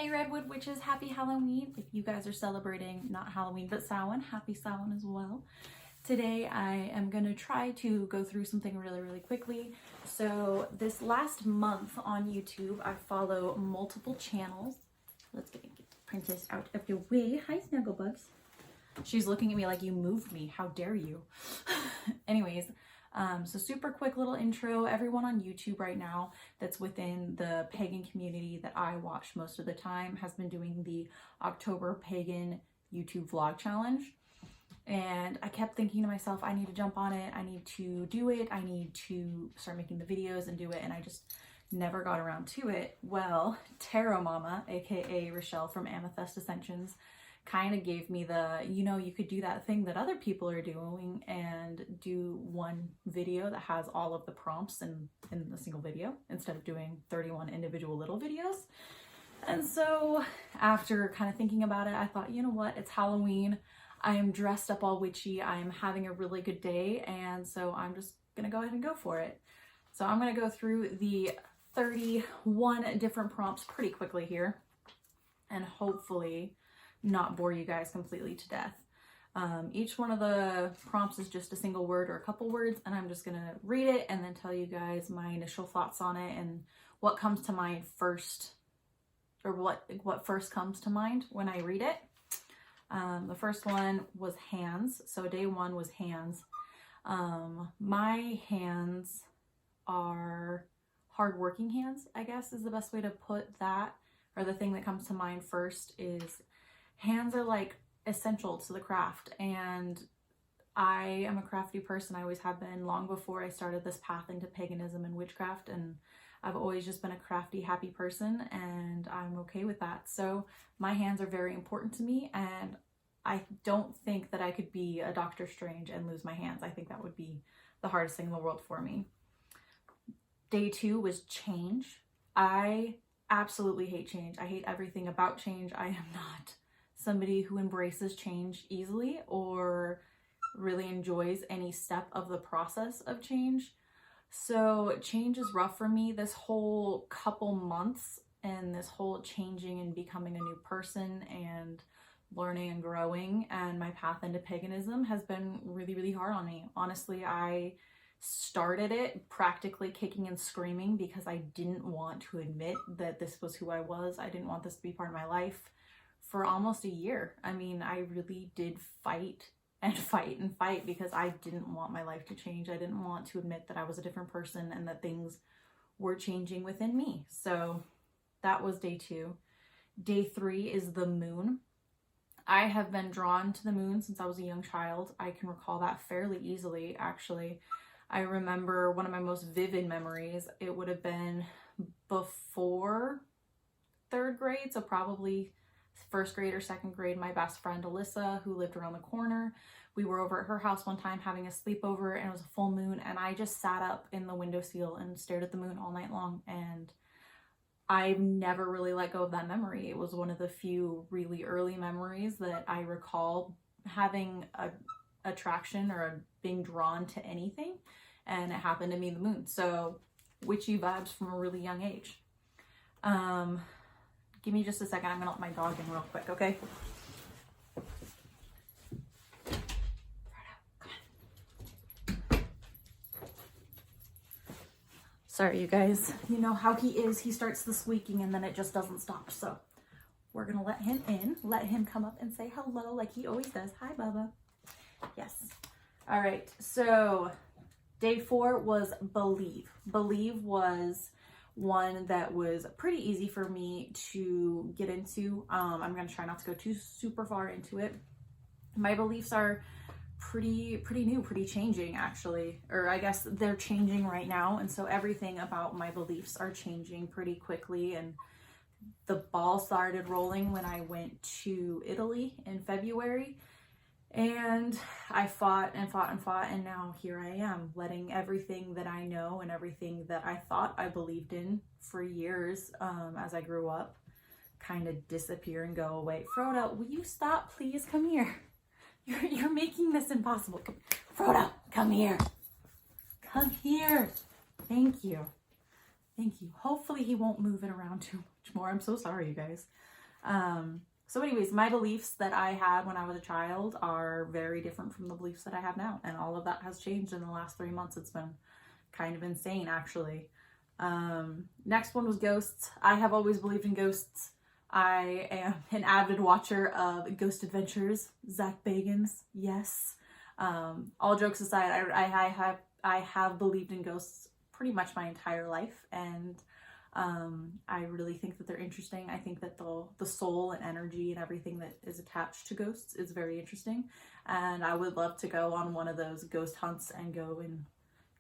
Hey Redwood Witches, happy Halloween. If you guys are celebrating not Halloween but Samhain, happy Samhain as well. Today I am going to try to go through something really quickly. So this last month on YouTube I follow multiple channels. Let's get Princess out of your way. Hi Snugglebugs. She's looking at me like you moved me. How dare you? Anyways, so super quick little intro. Everyone on YouTube right now that's within the pagan community that I watch most of the time has been doing the October Pagan YouTube vlog challenge. And I kept thinking to myself, I need to jump on it. I need to do it. I need to start making the videos and do it. And I just never got around to it. Well, Tarot Mama, aka Rachele from Amethyst Ascensions, kind of gave me the, you could do that thing that other people are doing and do one video that has all of the prompts in a single video instead of doing 31 individual little videos. And so after kind of thinking about it, I thought, you know what, it's Halloween. I am dressed up all witchy. I am having a really good day. And so I'm just going to go ahead and go for it. So I'm going to go through the 31 different prompts pretty quickly here and hopefully not bore you guys completely to death. Each one of the prompts is just a single word or a couple words, and I'm just gonna read it and then tell you guys my initial thoughts on it and what comes to mind first, or what first comes to mind when I read it. The first one was hands. So day one was hands. My hands are hardworking hands, I guess is the best way to put that, or the thing that comes to mind first is hands are like essential to the craft, and I am a crafty person. I always have been, long before I started this path into paganism and witchcraft, and I've always just been a crafty, happy person, and I'm okay with that. So my hands are very important to me, and I don't think that I could be a Doctor Strange and lose my hands. I think that would be the hardest thing in the world for me. Day two was change. I absolutely hate change. I hate everything about change. I am not somebody who embraces change easily or really enjoys any step of the process of change. So change is rough for me. This whole couple months and this whole changing and becoming a new person and learning and growing and my path into paganism has been really hard on me. Honestly, I started it practically kicking and screaming because I didn't want to admit that this was who I was. I didn't want this to be part of my life. For almost a year. I mean, I really did fight and fight because I didn't want my life to change. I didn't want to admit that I was a different person and that things were changing within me. So that was day two. Day three is the moon. I have been drawn to the moon since I was a young child. I can recall that fairly easily, actually. I remember one of my most vivid memories. It would have been before third grade, so probably first grade or second grade. My best friend Alyssa, who lived around the corner, we were over at her house one time having a sleepover, and it was a full moon, and I just sat up in the windowsill and stared at the moon all night long, and I've never really let go of that memory. It was one of the few really early memories that I recall having a attraction or being drawn to anything, and it happened to me, the moon. So witchy vibes from a really young age. Give me just a second. I'm gonna let my dog in real quick, okay? Sorry, you guys. You know how he is. He starts the squeaking and then it just doesn't stop. So we're gonna let him in, let him come up and say hello like he always does. Hi, Bubba. Yes. All right. So day four was believe. Believe was one that was pretty easy for me to get into. I'm going to try not to go too super far into it. My beliefs are pretty new, pretty changing actually, or I guess they're changing right now. And so everything about my beliefs are changing pretty quickly. And the ball started rolling when I went to Italy in February. And I fought and fought, and now here I am, letting everything that I know and everything that I thought I believed in for years as I grew up kind of disappear and go away. Frodo, will you stop, please? Come here. You're making this impossible. Frodo, come here. Come here. Thank you. Thank you. Hopefully he won't move it around too much more. I'm so sorry, you guys. So anyways, my beliefs that I had when I was a child are very different from the beliefs that I have now. And all of that has changed in the last 3 months. It's been kind of insane, actually. Next one was ghosts. I have always believed in ghosts. I am an avid watcher of Ghost Adventures, Zach Bagans. Yes. All jokes aside, I have believed in ghosts pretty much my entire life, and I really think that they're interesting. I think that the soul and energy and everything that is attached to ghosts is very interesting, and I would love to go on one of those ghost hunts and go and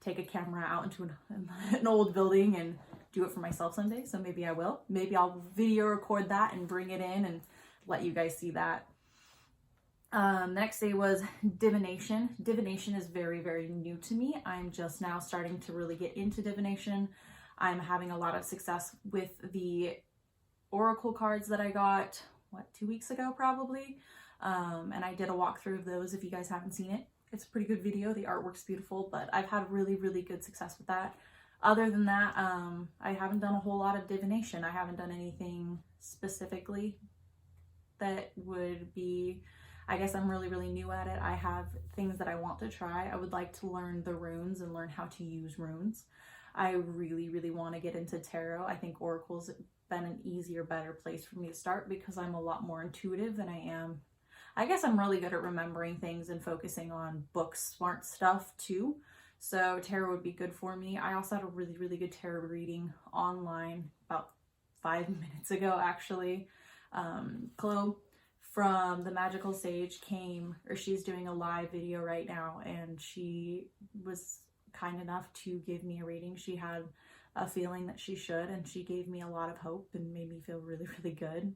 take a camera out into an old building and do it for myself someday. So maybe I will. Maybe I'll video record that and bring it in and let you guys see that. The next day was divination. Divination is very, very new to me. I'm just now starting to really get into divination. I'm having a lot of success with the oracle cards that I got, 2 weeks ago probably. And I did a walkthrough of those if you guys haven't seen it. It's a pretty good video. The artwork's beautiful, but I've had really, really good success with that. Other than that, I haven't done a whole lot of divination. I haven't done anything specifically that would be, I guess I'm really, really new at it. I have things that I want to try. I would like to learn the runes and learn how to use runes. I really, really want to get into tarot. I think oracle's been an easier, better place for me to start because I'm a lot more intuitive than I am. I guess I'm really good at remembering things and focusing on book smart stuff too. So tarot would be good for me. I also had a really, really good tarot reading online about 5 minutes ago, actually. Chloe from the Magical Sage she's doing a live video right now, and she was kind enough to give me a reading. She had a feeling that she should, and she gave me a lot of hope and made me feel really, really good.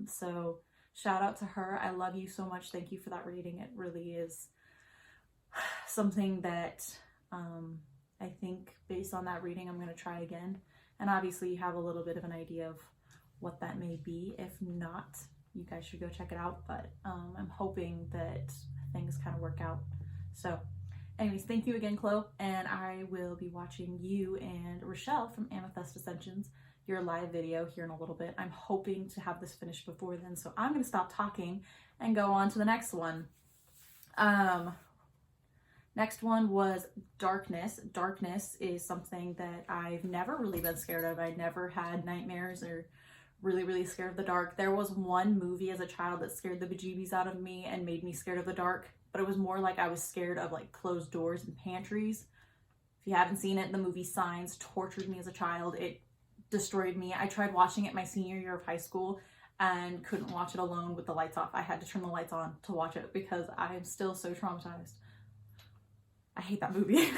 So shout out to her. I love you so much. Thank you for that reading. It really is something that I think based on that reading, I'm going to try again. And obviously you have a little bit of an idea of what that may be. If not, you guys should go check it out. But I'm hoping that things kind of work out. So anyways, thank you again, Chloe. And I will be watching you and Rachele from Amethyst Ascensions, your live video here in a little bit. I'm hoping to have this finished before then. So I'm going to stop talking and go on to the next one. Next one was darkness. Darkness is something that I've never really been scared of. I never had nightmares or really, really scared of the dark. There was one movie as a child that scared the bejeebies out of me and made me scared of the dark, but it was more like I was scared of like closed doors and pantries. If you haven't seen it, the movie Signs tortured me as a child. It destroyed me. I tried watching it my senior year of high school and couldn't watch it alone with the lights off. I had to turn the lights on to watch it because I am still so traumatized. I hate that movie.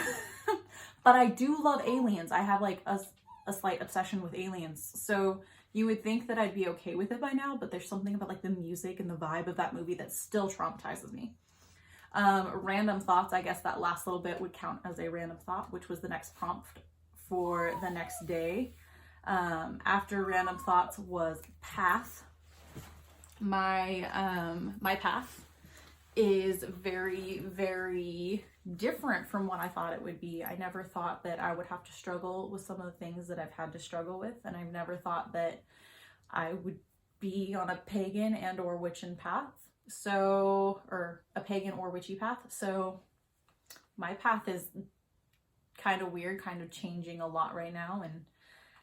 But I do love aliens. I have like a slight obsession with aliens. So you would think that I'd be okay with it by now, but there's something about like the music and the vibe of that movie that still traumatizes me. Random thoughts, I guess that last little bit would count as a random thought, which was the next prompt for the next day. After random thoughts was path. My path is very, very different from what I thought it would be. I never thought that I would have to struggle with some of the things that I've had to struggle with, and I've never thought that I would be on a pagan and or witchin path. Or a pagan or witchy path. So my path is kind of weird, kind of changing a lot right now, and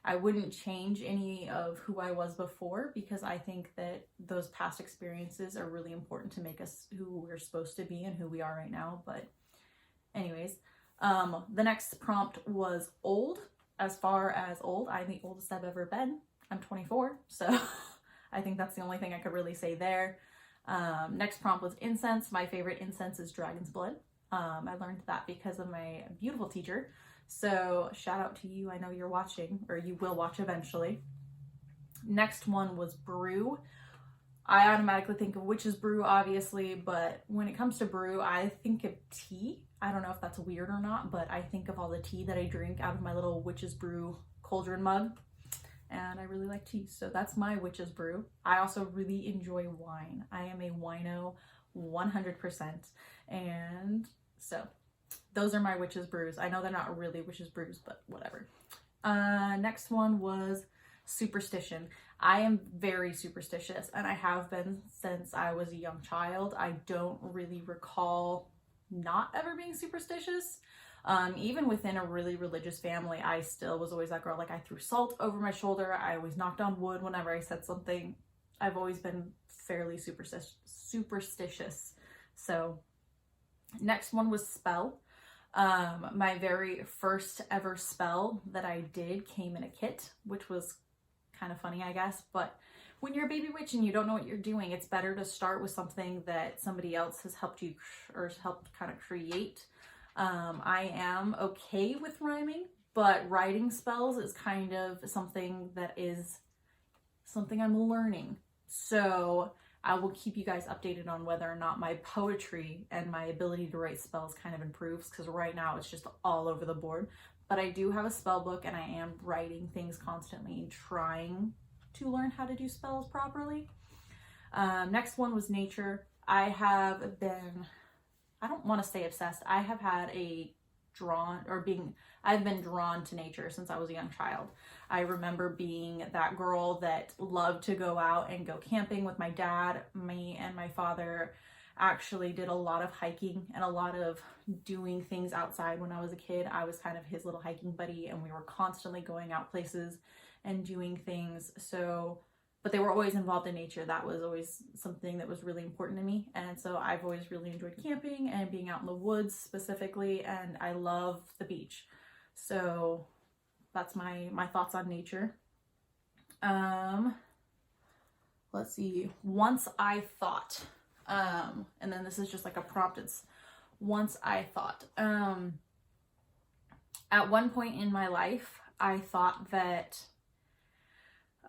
I wouldn't change any of who I was before because I think that those past experiences are really important to make us who we're supposed to be and who we are right now. But anyways, the next prompt was old. As far as old, I'm the oldest I've ever been. I'm 24, so I think that's the only thing I could really say there. Next prompt was incense. My favorite incense is dragon's blood. I learned that because of my beautiful teacher. So shout out to you. I know you're watching, or you will watch eventually. Next one was brew. I automatically think of witch's brew, obviously, but when it comes to brew, I think of tea. I don't know if that's weird or not, but I think of all the tea that I drink out of my little witch's brew cauldron mug. And I really like tea, so that's my witch's brew. I also really enjoy wine. I am a wino 100%, and so those are my witch's brews. I know they're not really witch's brews, but whatever. Next one was superstition. I am very superstitious, and I have been since I was a young child. I don't really recall not ever being superstitious. Even within a really religious family, I still was always that girl. Like, I threw salt over my shoulder. I always knocked on wood whenever I said something. I've always been fairly superstitious. So next one was spell. My very first ever spell that I did came in a kit, which was kind of funny, I guess. But when you're a baby witch and you don't know what you're doing, it's better to start with something that somebody else has helped you or helped kind of create. I am okay with rhyming, but writing spells is kind of something I'm learning. So I will keep you guys updated on whether or not my poetry and my ability to write spells kind of improves, because right now it's just all over the board. But I do have a spell book, and I am writing things constantly and trying to learn how to do spells properly. Next one was nature. I don't want to say obsessed. I've been drawn to nature since I was a young child. I remember being that girl that loved to go out and go camping with my dad. Me and my father actually did a lot of hiking and a lot of doing things outside when I was a kid. I was kind of his little hiking buddy, and we were constantly going out places and doing things. But they were always involved in nature. That was always something that was really important to me. And so I've always really enjoyed camping and being out in the woods specifically, and I love the beach. So that's my thoughts on nature. Let's see. Once I thought, and then this is just like a prompt. It's once I thought. At one point in my life, I thought that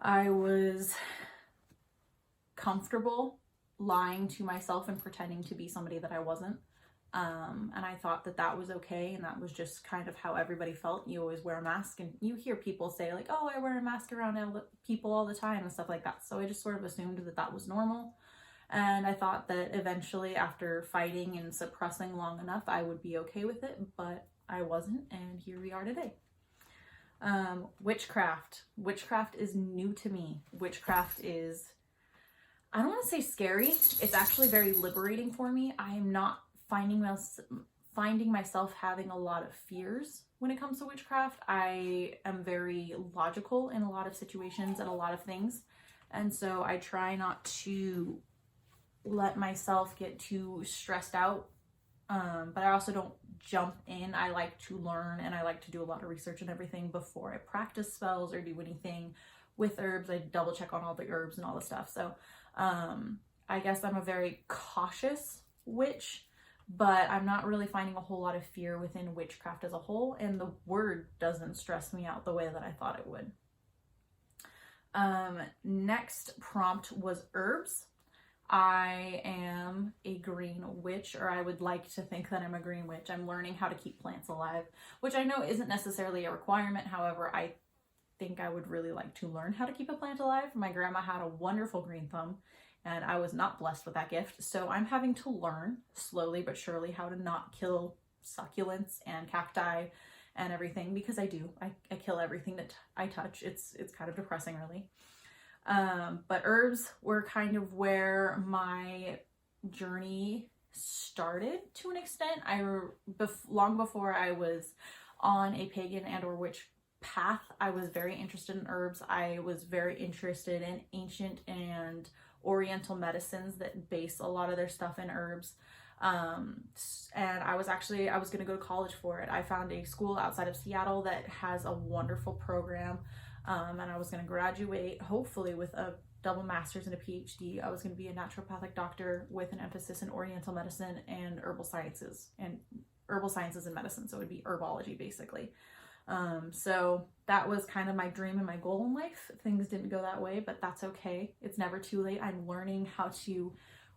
I was comfortable lying to myself and pretending to be somebody that I wasn't. And I thought that that was okay, and that was just kind of how everybody felt. You always wear a mask, and you hear people say like, oh, I wear a mask around people all the time and stuff like that. So I just sort of assumed that that was normal. And I thought that eventually, after fighting and suppressing long enough, I would be okay with it, but I wasn't, and here we are today. Witchcraft. Witchcraft is new to me. Witchcraft is, I don't want to say scary. It's actually very liberating for me. I am not finding myself having a lot of fears when it comes to witchcraft. I am very logical in a lot of situations and a lot of things. And so I try not to let myself get too stressed out. But I also don't jump in. I like to learn, and I like to do a lot of research and everything before I practice spells or do anything with herbs. I double check on all the herbs and all the stuff. So I guess I'm a very cautious witch, but I'm not really finding a whole lot of fear within witchcraft as a whole, and the word doesn't stress me out the way that I thought it would. Next prompt was herbs. I am a green witch, or I would like to think that I'm a green witch. I'm learning how to keep plants alive, which I know isn't necessarily a requirement. However, I think I would really like to learn how to keep a plant alive. My grandma had a wonderful green thumb, and I was not blessed with that gift. So I'm having to learn slowly but surely how to not kill succulents and cacti and everything, because I do. I kill everything that I touch. It's kind of depressing, really. But herbs were kind of where my journey started to an extent. Long before I was on a pagan and or witch path, I was very interested in herbs. I was very interested in ancient and oriental medicines that base a lot of their stuff in herbs. And I was going to go to college for it. I found a school outside of Seattle that has a wonderful program. And I was going to graduate hopefully with a double master's and a PhD. I was going to be a naturopathic doctor with an emphasis in oriental medicine and herbal sciences and medicine. So it would be herbology basically. So that was kind of my dream and my goal in life. Things didn't go that way, but that's okay. It's never too late. I'm learning how to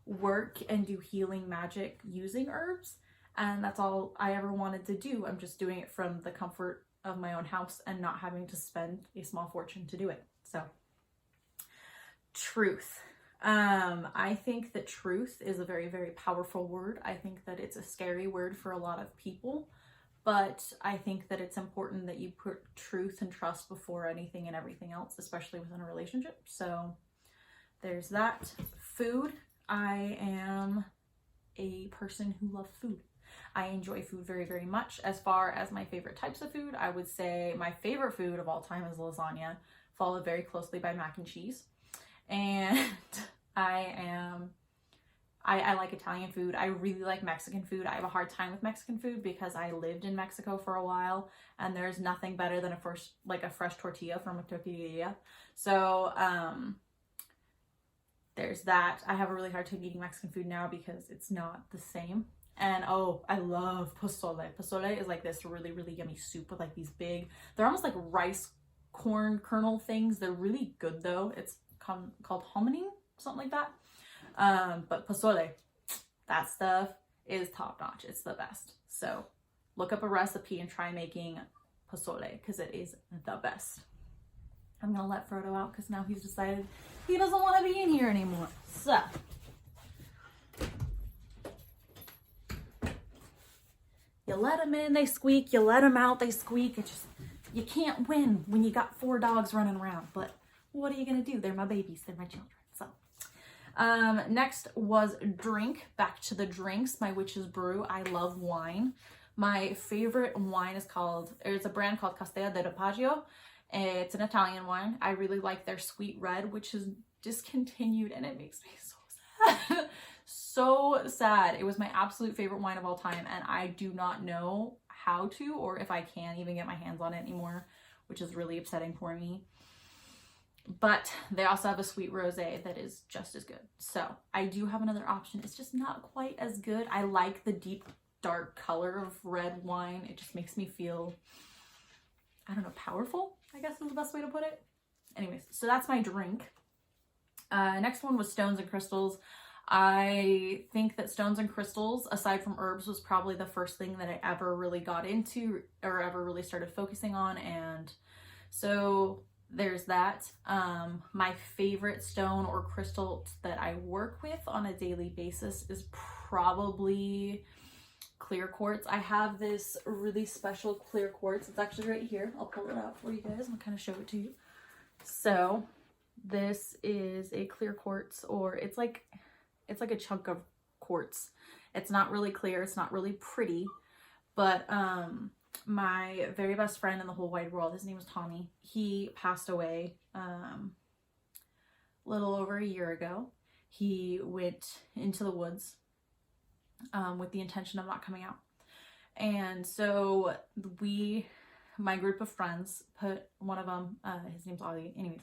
work and do healing magic using herbs, and that's all I ever wanted to do. I'm just doing it from the comfort of my own house and not having to spend a small fortune to do it. So, truth. I think that truth is a very, very powerful word. I think that it's a scary word for a lot of people, but I think that it's important that you put truth and trust before anything and everything else, especially within a relationship. So there's that. Food. I am a person who loves food. I enjoy food very, very much. As far as my favorite types of food, I would say my favorite food of all time is lasagna, followed very closely by mac and cheese. And I like Italian food. I really like Mexican food. I have a hard time with Mexican food because I lived in Mexico for a while, and there's nothing better than a fresh tortilla from a tortilleria. So there's that. I have a really hard time eating Mexican food now because it's not the same. And oh, I love pozole. Pozole is like this really, really yummy soup with like these big, they're almost like rice corn kernel things. They're really good though. It's called hominy, something like that. But pozole, that stuff is top notch. It's the best. So look up a recipe and try making pozole because it is the best. I'm gonna let Frodo out because now he's decided he doesn't want to be in here anymore. So you let them in, they squeak. You let them out, they squeak. It's just, you can't win when you got 4 dogs running around. But what are you gonna do? They're my babies. They're my children. So next was drink. Back to the drinks. My witch's brew. I love wine. My favorite wine is it's a brand called Castella de Rapagio. It's an Italian wine. I really like their sweet red, which is discontinued, and it makes me so sad. So sad. It was my absolute favorite wine of all time, and I do not know how to, or if I can even get my hands on it anymore, which is really upsetting for me. But they also have a sweet rosé that is just as good. So I do have another option. It's just not quite as good. I like the deep, dark color of red wine. It just makes me feel, I don't know, powerful, I guess is the best way to put it. Anyways, so that's my drink. Next one was stones and crystals. I think that stones and crystals, aside from herbs, was probably the first thing that I ever really got into or ever really started focusing on. And so there's that. My favorite stone or crystal that I work with on a daily basis is probably clear quartz. I have this really special clear quartz. It's actually right here. I'll pull it out for you guys and kind of show it to you. So this is a clear quartz, or it's like a chunk of quartz. It's not really clear. It's not really pretty, but my very best friend in the whole wide world, his name was Tommy. He passed away a little over a year ago. He went into the woods with the intention of not coming out. And so my group of friends, put one of them, his name's Ollie, anyways,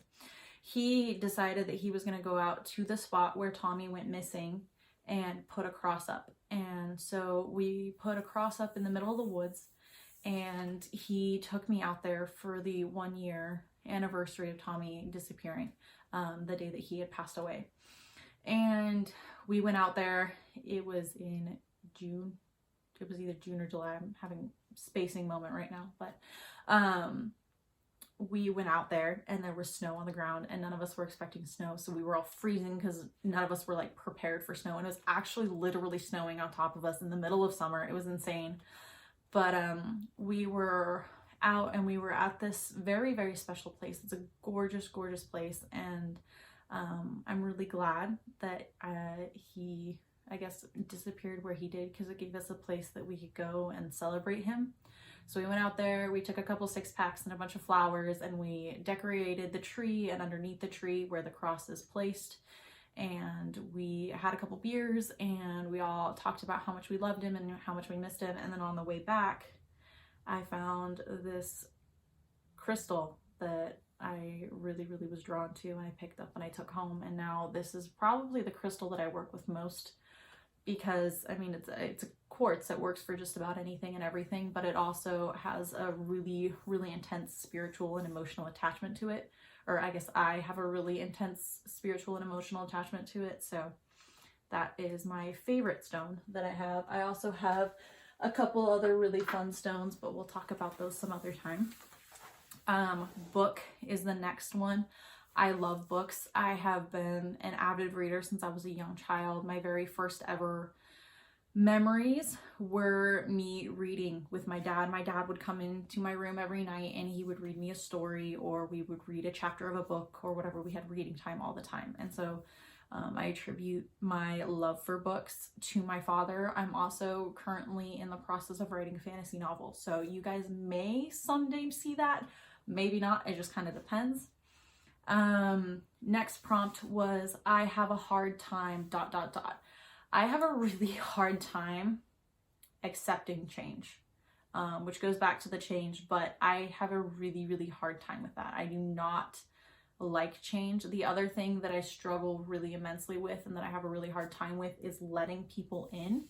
he decided that he was going to go out to the spot where Tommy went missing and put a cross up. And so we put a cross up in the middle of the woods, and he took me out there for the 1-year anniversary of Tommy disappearing, the day that he had passed away. And we went out there. It was in June. It was either June or July. I'm having a spacing moment right now, but we went out there and there was snow on the ground, and none of us were expecting snow. So we were all freezing because none of us were like prepared for snow. And it was actually literally snowing on top of us in the middle of summer. It was insane. But we were out and we were at this very, very special place. It's a gorgeous, gorgeous place. And I'm really glad that he, I guess, disappeared where he did, because it gave us a place that we could go and celebrate him. So we went out there, we took a couple 6-packs and a bunch of flowers, and we decorated the tree, and underneath the tree where the cross is placed. And we had a couple beers, and we all talked about how much we loved him and how much we missed him. And then on the way back, I found this crystal that I really, really was drawn to, and I picked up and I took home. And now this is probably the crystal that I work with most, because I mean, it's a quartz that works for just about anything and everything, but it also has a really, really intense spiritual and emotional attachment to it. Or I guess I have a really intense spiritual and emotional attachment to it. So that is my favorite stone that I have. I also have a couple other really fun stones, but we'll talk about those some other time. Book is the next one. I love books. I have been an avid reader since I was a young child. My very first ever memories were me reading with my dad. My dad would come into my room every night and he would read me a story, or we would read a chapter of a book or whatever. We had reading time all the time. And so I attribute my love for books to my father. I'm also currently in the process of writing a fantasy novel. So you guys may someday see that, maybe not. It just kind of depends. Next prompt was, I have a hard time, ... I have a really hard time accepting change, which goes back to the change, but I have a really, really hard time with that. I do not like change. The other thing that I struggle really immensely with and that I have a really hard time with is letting people in.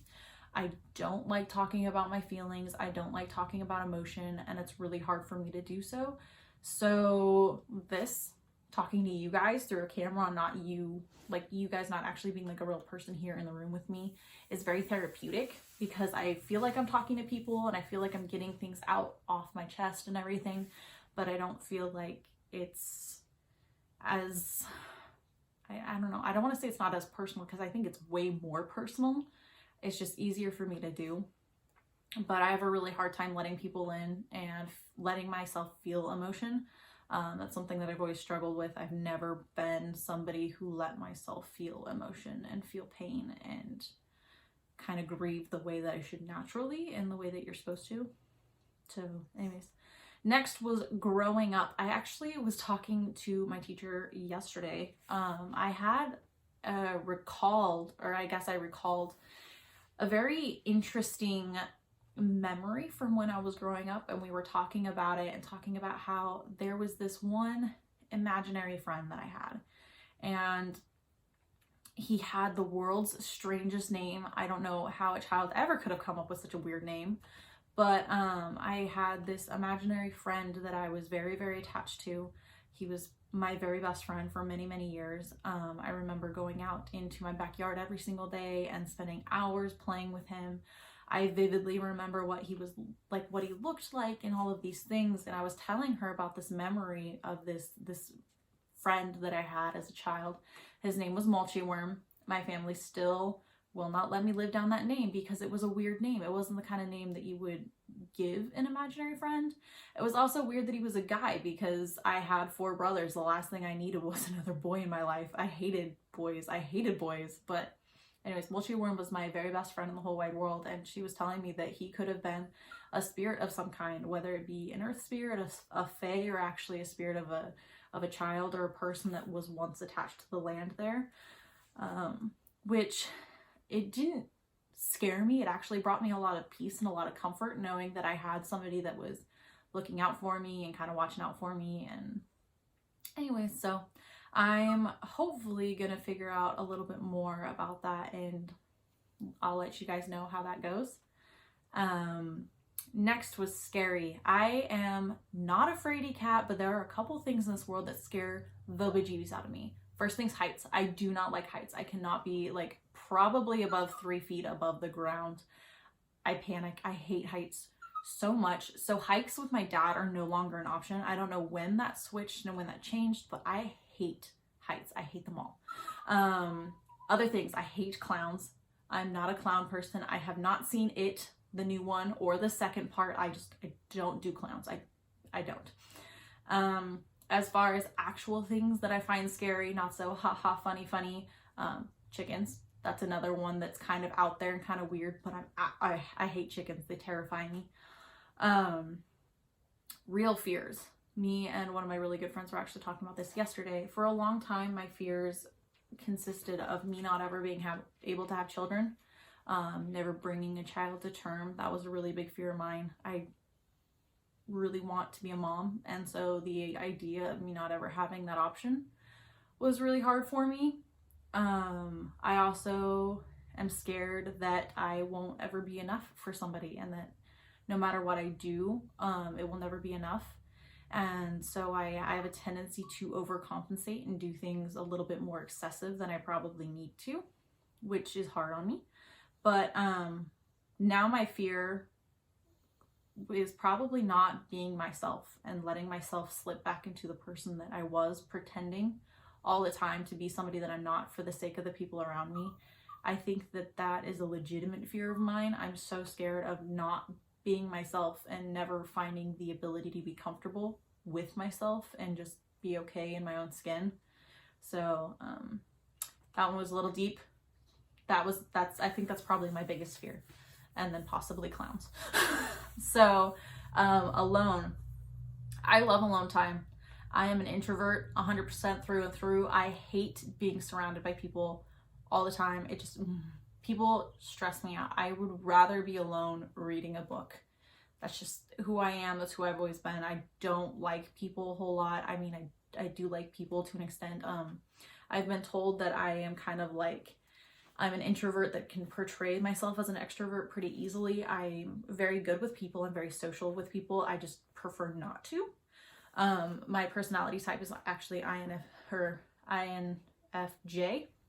I don't like talking about my feelings. I don't like talking about emotion, and it's really hard for me to do so. So this, talking to you guys through a camera, not you, like you guys not actually being like a real person here in the room with me, is very therapeutic, because I feel like I'm talking to people and I feel like I'm getting things out off my chest and everything, but I don't feel like it's as, I don't know, I don't want to say it's not as personal, because I think it's way more personal. It's just easier for me to do. But I have a really hard time letting people in and letting myself feel emotion. That's something that I've always struggled with. I've never been somebody who let myself feel emotion and feel pain and kind of grieve the way that I should naturally and the way that you're supposed to. So anyways, next was growing up. I actually was talking to my teacher yesterday. I had recalled a very interesting memory from when I was growing up, and we were talking about it and talking about how there was this one imaginary friend that I had, and he had the world's strangest name. I don't know how a child ever could have come up with such a weird name, but I had this imaginary friend that I was very, very attached to. He was my very best friend for many, many years. I remember going out into my backyard every single day and spending hours playing with him. I vividly remember what he was like, what he looked like, and all of these things. And I was telling her about this memory of this friend that I had as a child. His name was Mulchyworm. My family still will not let me live down that name because it was a weird name. It wasn't the kind of name that you would give an imaginary friend. It was also weird that he was a guy, because I had 4 brothers. The last thing I needed was another boy in my life. I hated boys. But anyways, Mulchyworm was my very best friend in the whole wide world, and she was telling me that he could have been a spirit of some kind, whether it be an earth spirit, a fae, or actually a spirit of a child or a person that was once attached to the land there. Which, it didn't scare me. It actually brought me a lot of peace and a lot of comfort, knowing that I had somebody that was looking out for me and kind of watching out for me. And anyways, so I'm hopefully gonna figure out a little bit more about that, and I'll let you guys know how that goes. Next was scary. I am not a fraidy cat, but there are a couple things in this world that scare the bejeebies out of me. First thing's heights. I do not like heights. I cannot be like probably above 3 feet above the ground. I panic. I hate heights so much. So hikes with my dad are no longer an option. I don't know when that switched and when that changed, but I hate heights. I hate them all. Other things, I hate clowns. I'm not a clown person. I have not seen It, the new one, or the second part. I don't do clowns. I don't. As far as actual things that I find scary, not so funny, chickens. That's another one that's kind of out there and kind of weird, but I hate chickens. They terrify me. Real fears. Me and one of my really good friends were actually talking about this yesterday. For a long time, my fears consisted of me not ever being able to have children, never bringing a child to term. That was a really big fear of mine. I really want to be a mom, and so the idea of me not ever having that option was really hard for me. I also am scared that I won't ever be enough for somebody, and that no matter what I do, it will never be enough. And so I have a tendency to overcompensate and do things a little bit more excessive than I probably need to, which is hard on me. But now my fear is probably not being myself and letting myself slip back into the person that I was, pretending all the time to be somebody that I'm not for the sake of the people around me. I think that that is a legitimate fear of mine. I'm so scared of not being myself and never finding the ability to be comfortable with myself and just be okay in my own skin. So that one was a little deep. I think that's probably my biggest fear, and then possibly clowns. So alone, I love alone time. I am an introvert 100% through and through. I hate being surrounded by people all the time. It just, people stress me out. I would rather be alone reading a book. That's just who I am. That's who I've always been. I don't like people a whole lot. I mean, I do like people to an extent. I've been told that I am kind of like, I'm an introvert that can portray myself as an extrovert pretty easily. I'm very good with people. I'm very social with people. I just prefer not to. My personality type is actually INFJ,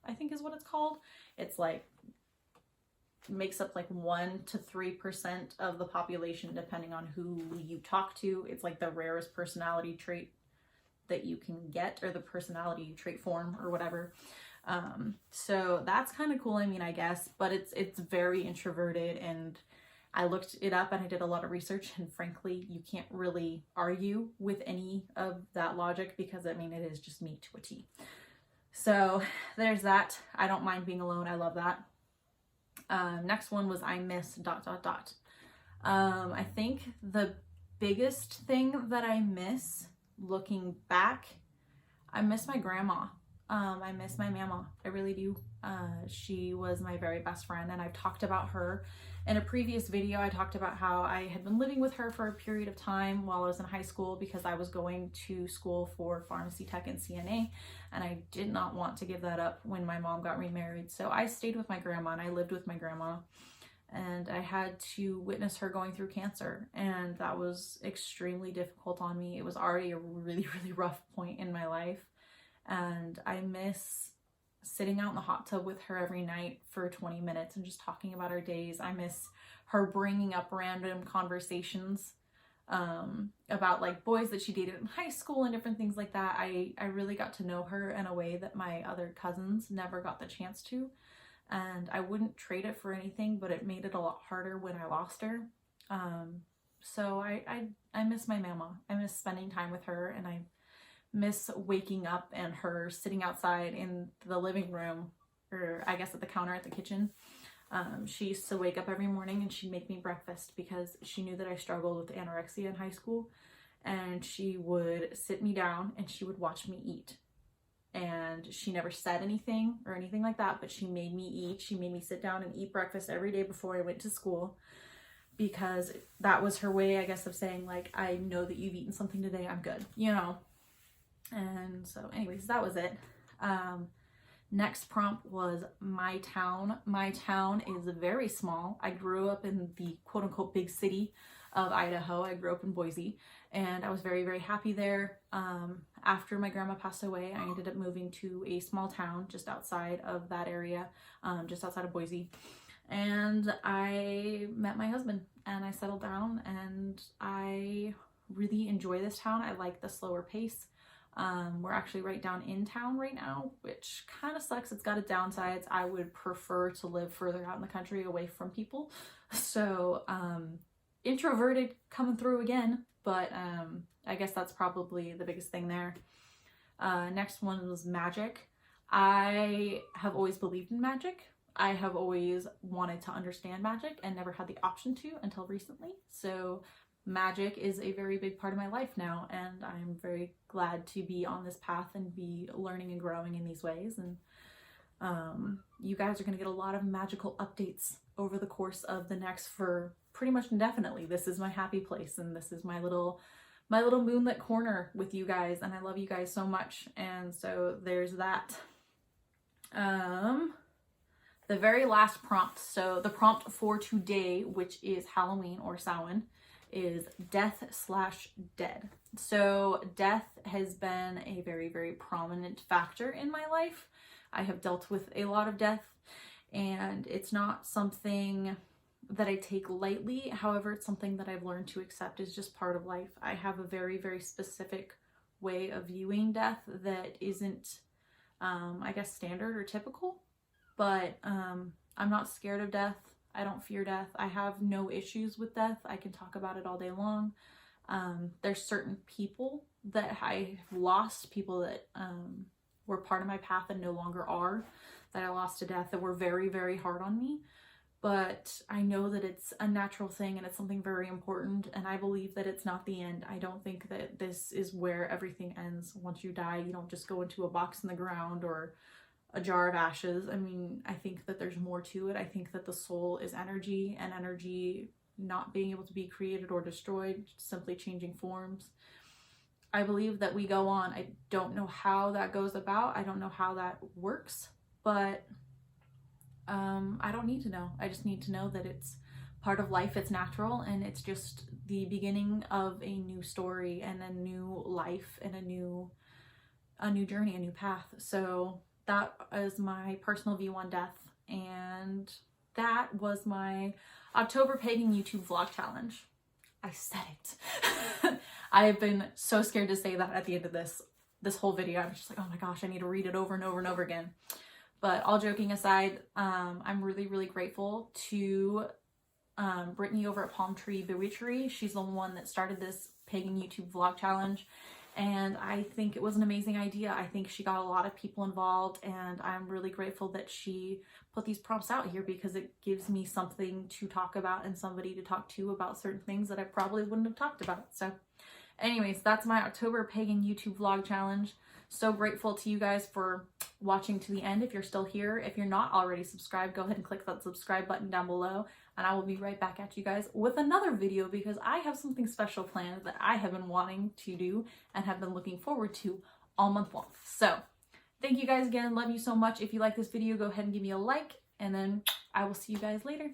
I think is what it's called. It's like, makes up like 1 to 3% of the population depending on who you talk to. It's like the rarest personality trait that you can get, or the personality trait form or whatever. So that's kind of cool, I mean, I guess, but it's very introverted, and I looked it up and I did a lot of research, and frankly, you can't really argue with any of that logic because, I mean, it is just me to a T. So there's that. I don't mind being alone. I love that. Next one was I miss ... I think the biggest thing that I miss looking back, I miss my grandma. I miss my mama. I really do. She was my very best friend, and I've talked about her in a previous video. I talked about how I had been living with her for a period of time while I was in high school because I was going to school for pharmacy tech and CNA, and I did not want to give that up when my mom got remarried. So I stayed with my grandma and I lived with my grandma, and I had to witness her going through cancer, and that was extremely difficult on me. It was already a really, really rough point in my life, and I miss sitting out in the hot tub with her every night for 20 minutes and just talking about our days. I miss her bringing up random conversations about like boys that she dated in high school and different things like that. I really got to know her in a way that my other cousins never got the chance to, and I wouldn't trade it for anything, but it made it a lot harder when I lost her. So I miss my mama. I miss spending time with her, and I miss waking up and her sitting outside in the living room, or I guess at the counter at the kitchen. She used to wake up every morning and she'd make me breakfast because she knew that I struggled with anorexia in high school, and she would sit me down and she would watch me eat. And she never said anything or anything like that, but she made me eat. She made me sit down and eat breakfast every day before I went to school, because that was her way, I guess, of saying like, I know that you've eaten something today, I'm good, you know. And so anyways, that was it. Next prompt was my town. My town is very small. I grew up in the quote unquote big city of Idaho. I grew up in Boise, and I was very, very happy there. After my grandma passed away, I ended up moving to a small town just outside of that area, just outside of Boise. And I met my husband and I settled down, and I really enjoy this town. I like the slower pace. We're actually right down in town right now, which kind of sucks. It's got its downsides. I would prefer to live further out in the country away from people. So, introverted coming through again, but I guess that's probably the biggest thing there. Next one was magic. I have always believed in magic. I have always wanted to understand magic and never had the option to until recently. So magic is a very big part of my life now, and I'm very glad to be on this path and be learning and growing in these ways. And you guys are going to get a lot of magical updates over the course of the next, for pretty much indefinitely. This is my happy place, and this is my little moonlit corner with you guys, and I love you guys so much. And so there's that. The very last prompt, so the prompt for today, which is Halloween or Samhain, is death/dead. So death has been a very, very prominent factor in my life. I have dealt with a lot of death, and it's not something that I take lightly. However, it's something that I've learned to accept as just part of life. I have a very, very specific way of viewing death that isn't, I guess, standard or typical, but I'm not scared of death. I don't fear death. I have no issues with death. I can talk about it all day long. There's certain people that I lost, people that were part of my path and no longer are, that I lost to death, that were very, very hard on me. But I know that it's a natural thing and it's something very important, and I believe that it's not the end. I don't think that this is where everything ends. Once you die, you don't just go into a box in the ground or a jar of ashes. I mean, I think that there's more to it. I think that the soul is energy, and energy not being able to be created or destroyed, simply changing forms. I believe that we go on. I don't know how that goes about. I don't know how that works, but I don't need to know. I just need to know that it's part of life, it's natural, and it's just the beginning of a new story and a new life and a new journey, a new path. So that is my personal view on death, and that was my October Pagan YouTube vlog challenge. I said it. I have been so scared to say that at the end of this whole video. I'm just like, oh my gosh, I need to read it over and over and over again. But all joking aside, I'm really, really grateful to Britney over at Palm Tree Bewitchery. She's the one that started this Pagan YouTube vlog challenge, and I think it was an amazing idea. I think she got a lot of people involved, and I'm really grateful that she put these prompts out here, because it gives me something to talk about and somebody to talk to about certain things that I probably wouldn't have talked about. So anyways, that's my October Pagan YouTube vlog challenge. So grateful to you guys for watching to the end. If you're still here, if you're not already subscribed, go ahead and click that subscribe button down below, and I will be right back at you guys with another video, because I have something special planned that I have been wanting to do and have been looking forward to all month long. So thank you guys again. Love you so much. If you like this video, go ahead and give me a like, and then I will see you guys later.